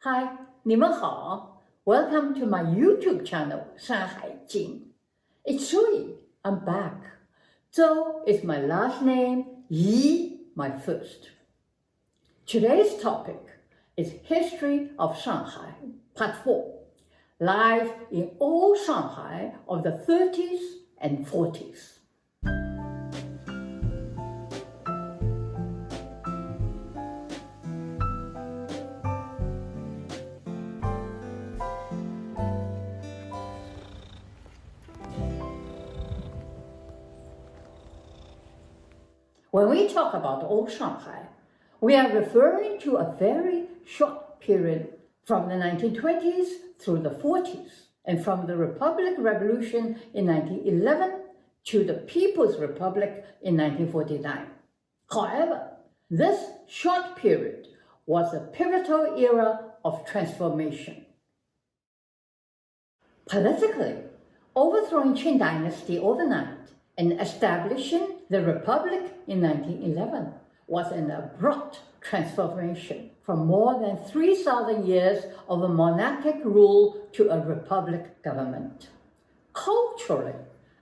Hi, 你们好. Welcome to my YouTube channel, Shanghai. It's Shui. I'm back. Zhou is my last name, Yi my first. Today's topic is History of Shanghai, Part 4. Life in old Shanghai of the 30s and 40s. When we talk about old Shanghai, we are referring to a very short period from the 1920s through the 40s, and from the Republic Revolution in 1911 to the People's Republic in 1949. However, this short period was a pivotal era of transformation. Politically, overthrowing Qing dynasty overnight and establishing the Republic in 1911 was an abrupt transformation from more than 3,000 years of a monarchic rule to a republic government. Culturally,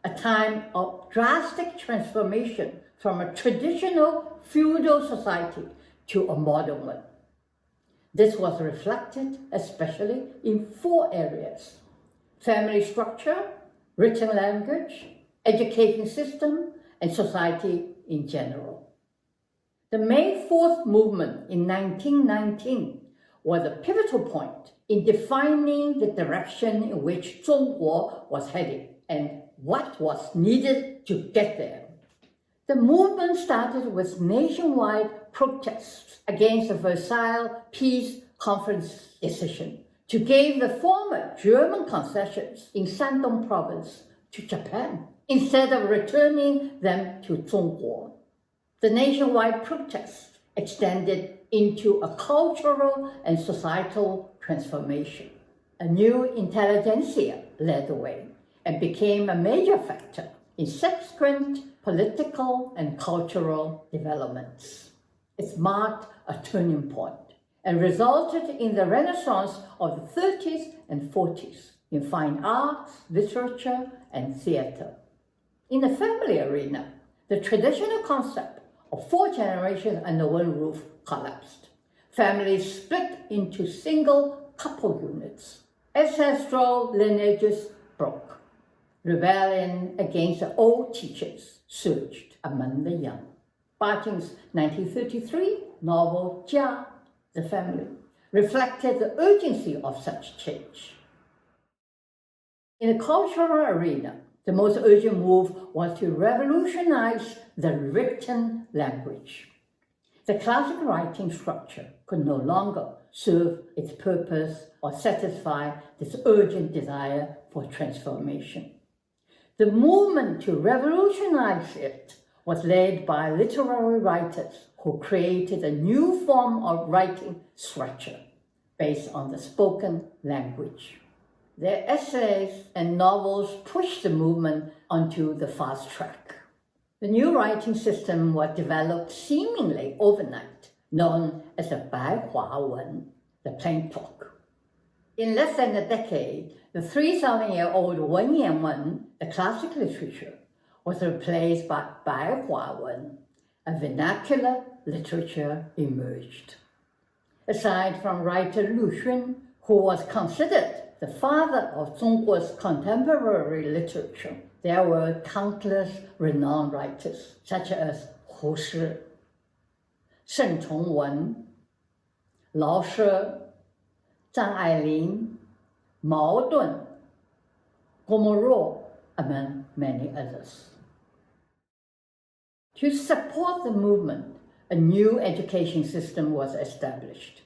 a time of drastic transformation from a traditional feudal society to a modern one. This was reflected especially in 4 areas: family structure, written language, education system, and society in general. The May 4th movement in 1919 was a pivotal point in defining the direction in which Zhongguo was headed and what was needed to get there. The movement started with nationwide protests against the Versailles Peace Conference decision to give the former German concessions in Shandong province to Japan instead of returning them to Zhongguo. The nationwide protests extended into a cultural and societal transformation. A new intelligentsia led the way and became a major factor in subsequent political and cultural developments. It marked a turning point and resulted in the Renaissance of the 30s and 40s in fine arts, literature, and theater. In the family arena, the traditional concept of 4 generations under one roof collapsed. Families split into single couple units. Ancestral lineages broke. Rebellion against the old teachers surged among the young. Bating's 1933 novel Jia, the Family, reflected the urgency of such change. In the cultural arena, the most urgent move was to revolutionize the written language. The classic writing structure could no longer serve its purpose or satisfy this urgent desire for transformation. The movement to revolutionize it was led by literary writers who created a new form of writing structure based on the spoken language. Their essays and novels pushed the movement onto the fast track. The new writing system was developed seemingly overnight, known as the Baihua Wen, the plain talk. In less than a decade, the 3,000-year-old Wenyan Wen, the classic literature, was replaced by Baihua Wen. A vernacular literature emerged. Aside from writer Lu Xun, who was considered the father of Zhongguo's contemporary literature, there were countless renowned writers such as Hu Shi, Shen Chongwen, Lao She, Zhang Ailin, Mao Dun, Guo Ruo, among many others. To support the movement, a new education system was established.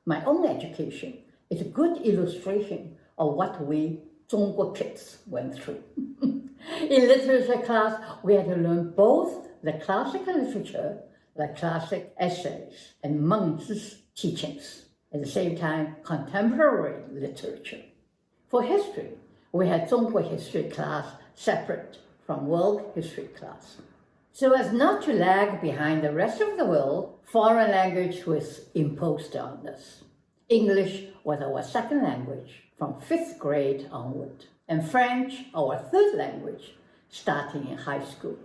My own education is a good illustration of what we Zhongguo kids went through. In literature class, we had to learn both the classical literature, the classic essays, and Mengzi's teachings. At the same time, contemporary literature. For history, we had Zhongguo history class separate from world history class. So as not to lag behind the rest of the world, foreign language was imposed on us. English was our second language from 5th grade onward, and French our third language starting in high school.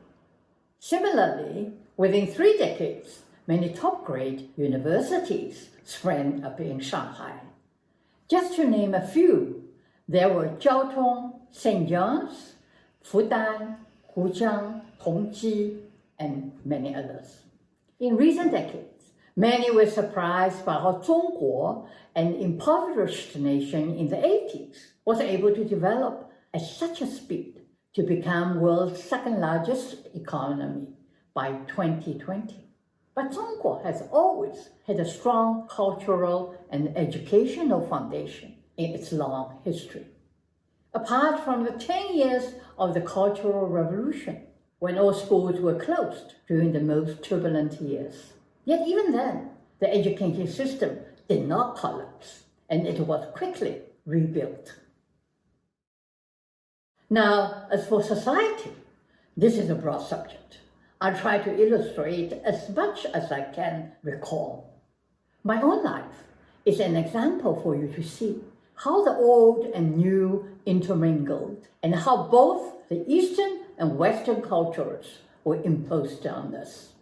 Similarly, within 3 decades, many top-grade universities sprang up in Shanghai. Just to name a few, there were Jiaotong, St. John's, Fudan, Hujiang, Tongji, and many others. In recent decades, many were surprised by how Zhongguo, an impoverished nation in the 80s, was able to develop at such a speed to become world's second largest economy by 2020. But Zhongguo has always had a strong cultural and educational foundation in its long history. Apart from the 10 years of the Cultural Revolution, when all schools were closed during the most turbulent years. Yet even then, the education system did not collapse, and it was quickly rebuilt. Now, as for society, this is a broad subject. I'll try to illustrate as much as I can recall. My own life is an example for you to see how the old and new intermingled, and how both the Eastern and Western cultures were imposed on us.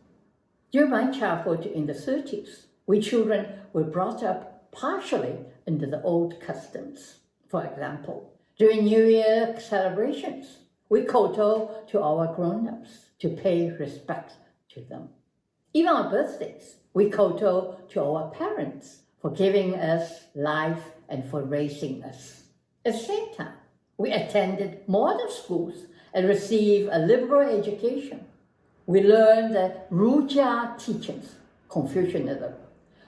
During my childhood in the 30s, we children were brought up partially under the old customs. For example, during New Year celebrations, we kowtow to our grown-ups to pay respect to them. Even on birthdays, we kowtow to our parents for giving us life and for raising us. At the same time, we attended modern schools and received a liberal education. We learned the Rujia teachings, Confucianism,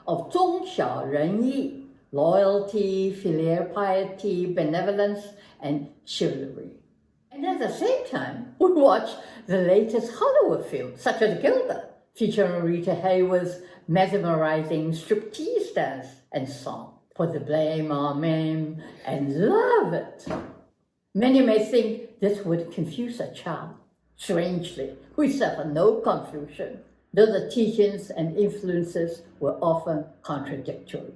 of 忠孝仁义, loyalty, filial piety, benevolence, and chivalry. And at the same time, we watched the latest Hollywood films, such as Gilda, featuring Rita Hayworth's mesmerizing striptease dance and song. Put the blame on me and love it. Many may think this would confuse a child. Strangely, we suffer no confusion, though the teachings and influences were often contradictory.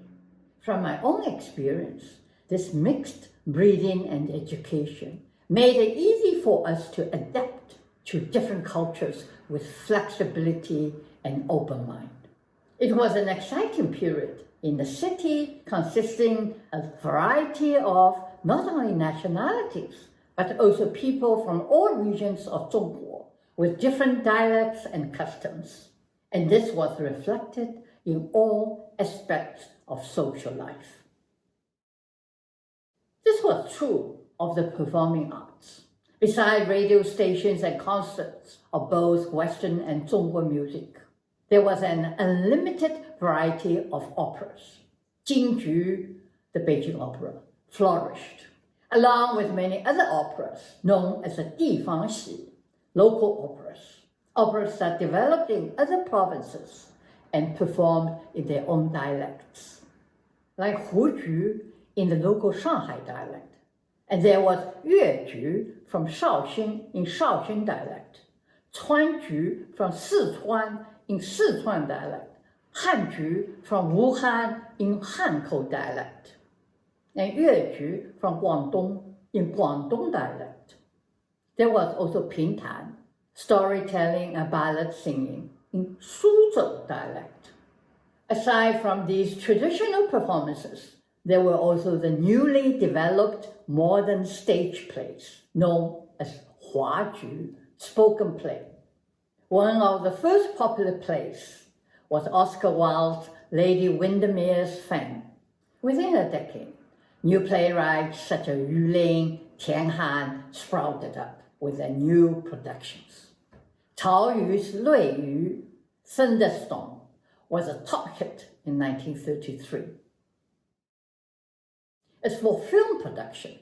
From my own experience, this mixed breeding and education made it easy for us to adapt to different cultures with flexibility and open mind. It was an exciting period in the city, consisting of a variety of not only nationalities, but also people from all regions of Zhongguo with different dialects and customs. And this was reflected in all aspects of social life. This was true of the performing arts. Besides radio stations and concerts of both Western and Zhongguo music, there was an unlimited variety of operas. Jingju, the Beijing opera, flourished, along with many other operas known as the 地方戏, local operas that developed in other provinces and performed in their own dialects, like Huju in the local Shanghai dialect. And there was Yueju from Shaoxing in Shaoxing dialect, Cuanju from Sichuan in Sichuan dialect, Hanju from Wuhan in Hankou dialect, and Yueju from Guangdong in Guangdong dialect. There was also Pingtan, storytelling and ballad singing in Suzhou dialect. Aside from these traditional performances, there were also the newly developed modern stage plays known as Huaju, spoken play. One of the first popular plays was Oscar Wilde's Lady Windermere's Fan. Within a decade, new playwrights such as Yu Ling, Tian Han sprouted up with their new productions. Cao Yu's Lui Yu, Thunderstorm, was a top hit in 1933. As for film production,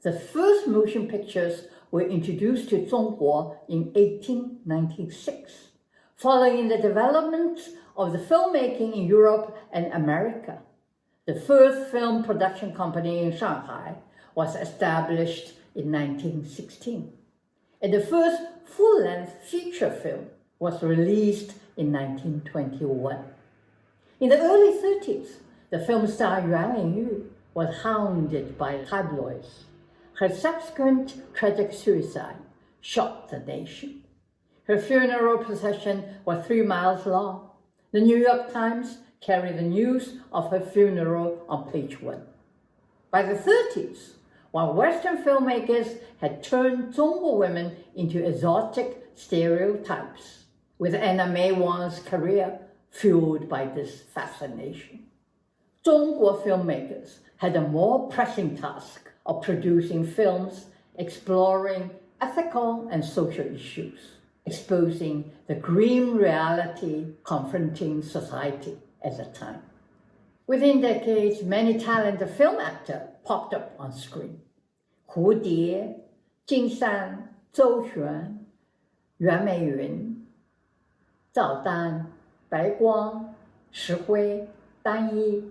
the first motion pictures were introduced to Zhongguo in 1896, following the development of the filmmaking in Europe and America. The first film production company in Shanghai was established in 1916, and the first full-length feature film was released in 1921. In the early 30s, the film star Yuan Lingyu was hounded by tabloids. Her subsequent tragic suicide shocked the nation. Her funeral procession was 3 miles long. The New York Times carried the news of her funeral on page 1. By the 30s, while Western filmmakers had turned Zhongguo women into exotic stereotypes, with Anna May Wang's career fueled by this fascination, Zhongguo filmmakers had a more pressing task of producing films exploring ethical and social issues, exposing the grim reality confronting society at the time. Within decades, many talented film actors popped up on screen. Hu Die, Jing San, Zhou Xuan, Yuan Meiyun, Zhao Dan, Bai Guang, Shi Hui, Dan Yi,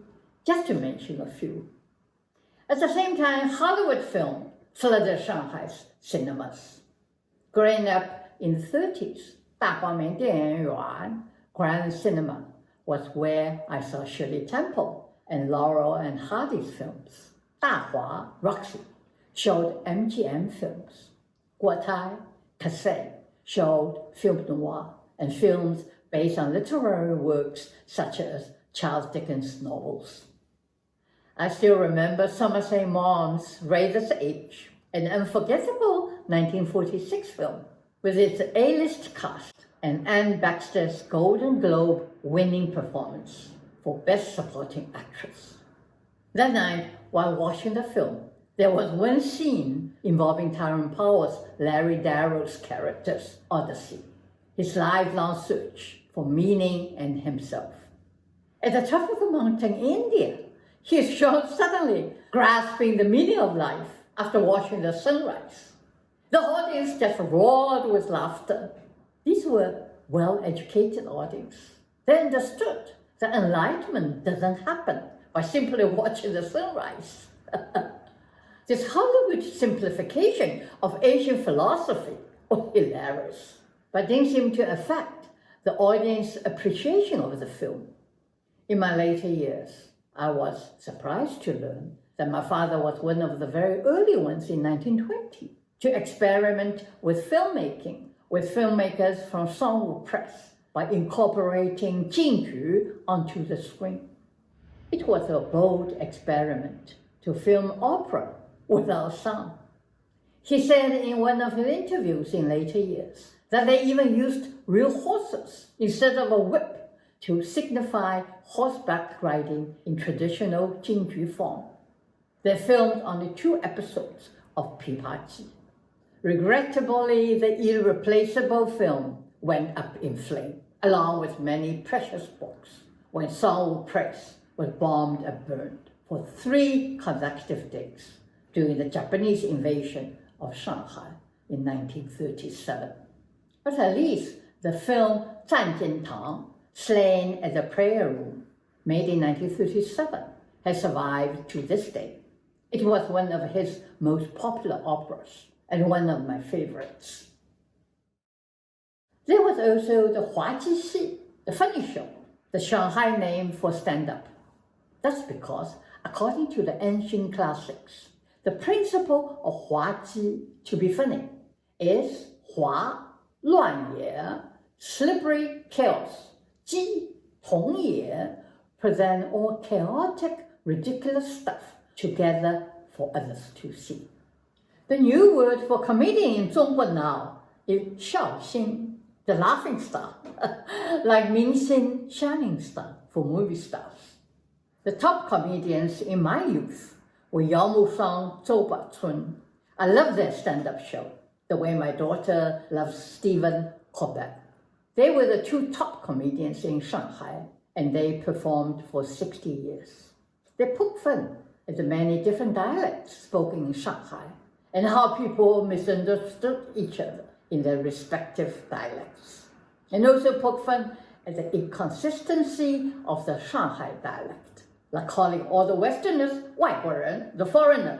just to mention a few. At the same time, Hollywood film flooded Shanghai's cinemas. Growing up in the 30s, 大光明电影院 Grand Cinema was where I saw Shirley Temple and Laurel and Hardy's films. Dahua, Roxy, showed MGM films. Guotai, Cathay, showed film noir and films based on literary works such as Charles Dickens' novels. I still remember Somerset Maugham's Razor's Edge, an unforgettable 1946 film with its A-list cast and Anne Baxter's Golden Globe winning performance for Best Supporting Actress. That night, while watching the film, there was one scene involving Tyrone Power's Larry Darrow's character's odyssey, his lifelong search for meaning and himself. At the top of the mountain in India, he is shown suddenly grasping the meaning of life after watching the sunrise. The audience just roared with laughter. These were well-educated audience. They understood that enlightenment doesn't happen by simply watching the sunrise. This Hollywood simplification of Asian philosophy was hilarious, but didn't seem to affect the audience's appreciation of the film. In my later years, I was surprised to learn that my father was one of the very early ones in 1920 to experiment with filmmaking with filmmakers from Songwu Press by incorporating Jingju onto the screen. It was a bold experiment to film opera without sound. He said in one of his interviews in later years that they even used real horses instead of a whip to signify horseback riding in traditional Jingju form. They filmed only 2 episodes of Pipaji. Regrettably, the irreplaceable film went up in flame, along with many precious books, when Songwu Press was bombed and burned for 3 consecutive days during the Japanese invasion of Shanghai in 1937. But at least the film 战间堂, Slain at the Prayer Room, made in 1937, has survived to this day. It was one of his most popular operas and one of my favorites. There was also the Huaji Xi, the funny show, the Shanghai name for stand-up. That's because, according to the ancient classics, the principle of Huaji, to be funny, is Hua, 乱也, slippery chaos, Ji, 同也, present all chaotic, ridiculous stuff together for others to see. The new word for comedian in Zhongguo now is 笑星, the laughing star, like Mingxin, shining star for movie stars. The top comedians in my youth were Yao Mushang, Zhou Bachun. I love their stand-up show, the way my daughter loves Stephen Colbert. They were the 2 top comedians in Shanghai, and they performed for 60 years. They poked fun at the many different dialects spoken in Shanghai and how people misunderstood each other in their respective dialects, and also poked fun at the inconsistency of the Shanghai dialect, like calling all the Westerners 外国人, the foreigner,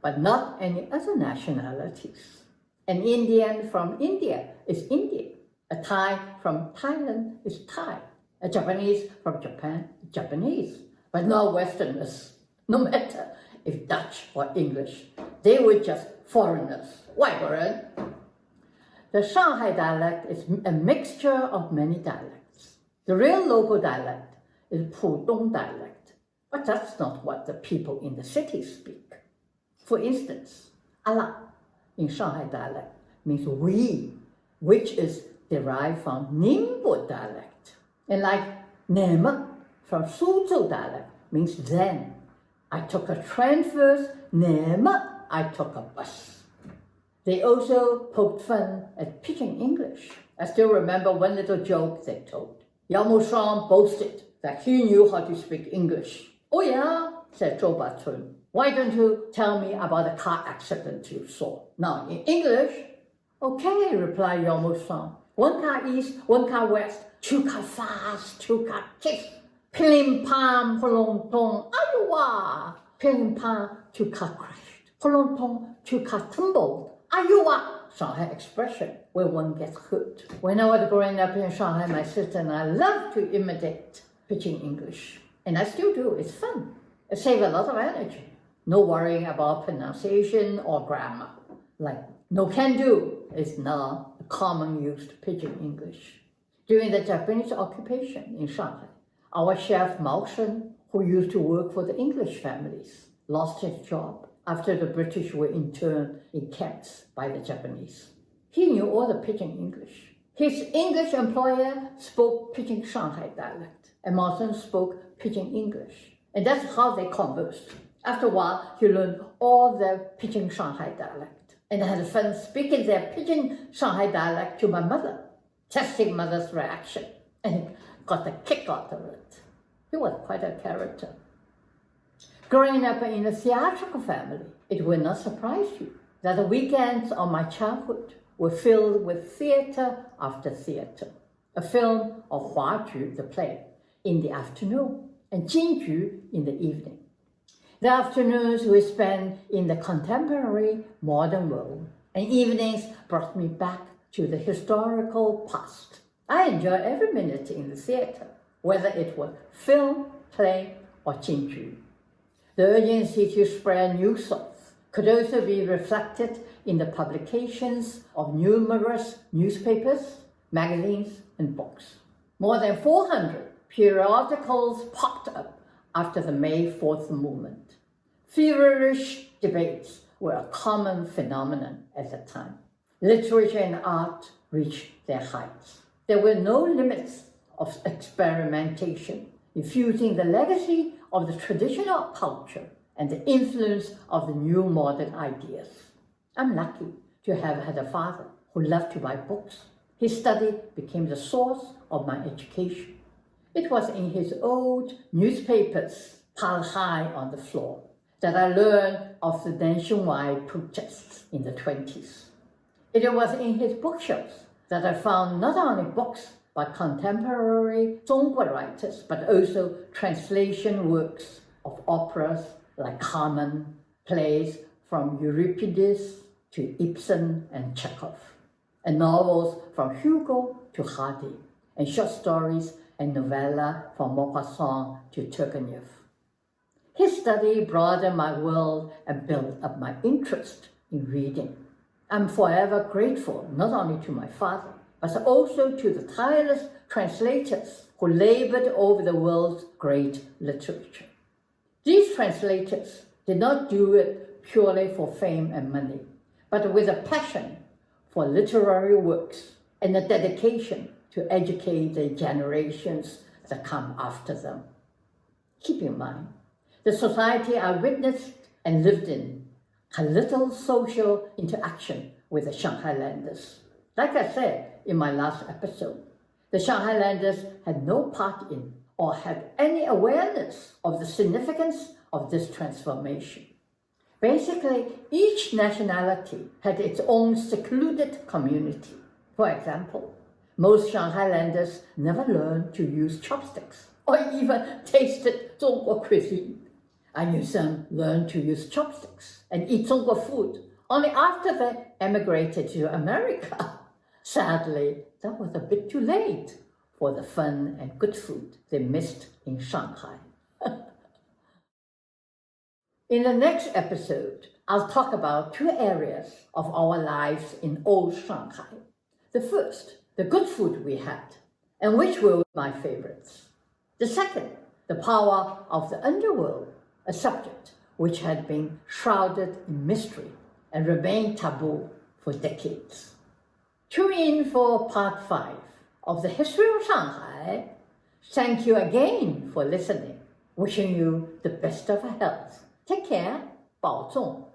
but not any other nationalities. An Indian from India is Indian. A Thai from Thailand is Thai. A Japanese from Japan, Japanese. But not Westerners, no matter if Dutch or English. They were just foreigners, 外国人. The Shanghai dialect is a mixture of many dialects. The real local dialect is Pudong dialect, but that's not what the people in the city speak. For instance, ala in Shanghai dialect means we, which is derived from Ningbo dialect. And like neme from Suzhou dialect means then. I took a train first, neme, I took a bus. They also poked fun at pidgin English. I still remember one little joke they told. Yao Mushang boasted that he knew how to speak English. Oh yeah, said Zhou Batun. Why don't you tell me about the car accident you saw? Now, in English? Okay, replied Yao Mushang. One car east, one car west, two car fast, two car kiss. Plim pam, polong tong, ayuwa. Plim pam, two car crashed. Polong tong, two car tumbled. Ayuwa, Shanghai expression where one gets hurt. When I was growing up in Shanghai, my sister and I loved to imitate pidgin English. And I still do, it's fun. It saves a lot of energy. No worrying about pronunciation or grammar. Like, no can do is now a common used pidgin English. During the Japanese occupation in Shanghai, our chef Mao Shen, who used to work for the English families, lost his job after the British were interned in camps by the Japanese. He knew all the pidgin English. His English employer spoke pidgin Shanghai dialect, and Mao Shen spoke pidgin English. And that's how they conversed. After a while, he learned all the pidgin Shanghai dialect. And I had fun speaking their pidgin Shanghai dialect to my mother, testing mother's reaction, and got a kick out of it. He was quite a character. Growing up in a theatrical family, it will not surprise you that the weekends of my childhood were filled with theater after theater. A film of Huaju, the play, in the afternoon, and Jinju in the evening. The afternoons we spent in the contemporary modern world, and evenings brought me back to the historical past. I enjoyed every minute in the theater, whether it was film, play, or Jinju. The urgency to spread news source could also be reflected in the publications of numerous newspapers, magazines, and books. More than 400 periodicals popped up after the May 4th movement. Feverish debates were a common phenomenon at the time. Literature and art reached their heights. There were no limits of experimentation, infusing the legacy of the traditional culture and the influence of the new modern ideas. I'm lucky to have had a father who loved to write books. His study became the source of my education. It was in his old newspapers, piled high on the floor, that I learned of the nationwide protests in the 20s. It was in his bookshelves that I found not only books by contemporary Zhongguo writers, but also translation works of operas like Carmen, plays from Euripides to Ibsen and Chekhov, and novels from Hugo to Hardy, and short stories and novella from Maupassant to Turgenev. His study broadened my world and built up my interest in reading. I'm forever grateful not only to my father, but also to the tireless translators who labored over the world's great literature. These translators did not do it purely for fame and money, but with a passion for literary works and a dedication to educate the generations that come after them. Keep in mind, the society I witnessed and lived in had little social interaction with the Shanghailanders. Like I said in my last episode, the Shanghailanders had no part in or had any awareness of the significance of this transformation. Basically, each nationality had its own secluded community. For example, most Shanghailanders never learned to use chopsticks or even tasted Zhongguo cuisine. I knew some learned to use chopsticks and eat Zhongguo food only after they emigrated to America. Sadly, that was a bit too late for the fun and good food they missed in Shanghai. In the next episode, I'll talk about two areas of our lives in old Shanghai. The first, the good food we had, and which were my favorites. The second, the power of the underworld, a subject which had been shrouded in mystery and remained taboo for decades. Tune in for part 5 of the history of Shanghai. Thank you again for listening. Wishing you the best of health. Take care. 保重.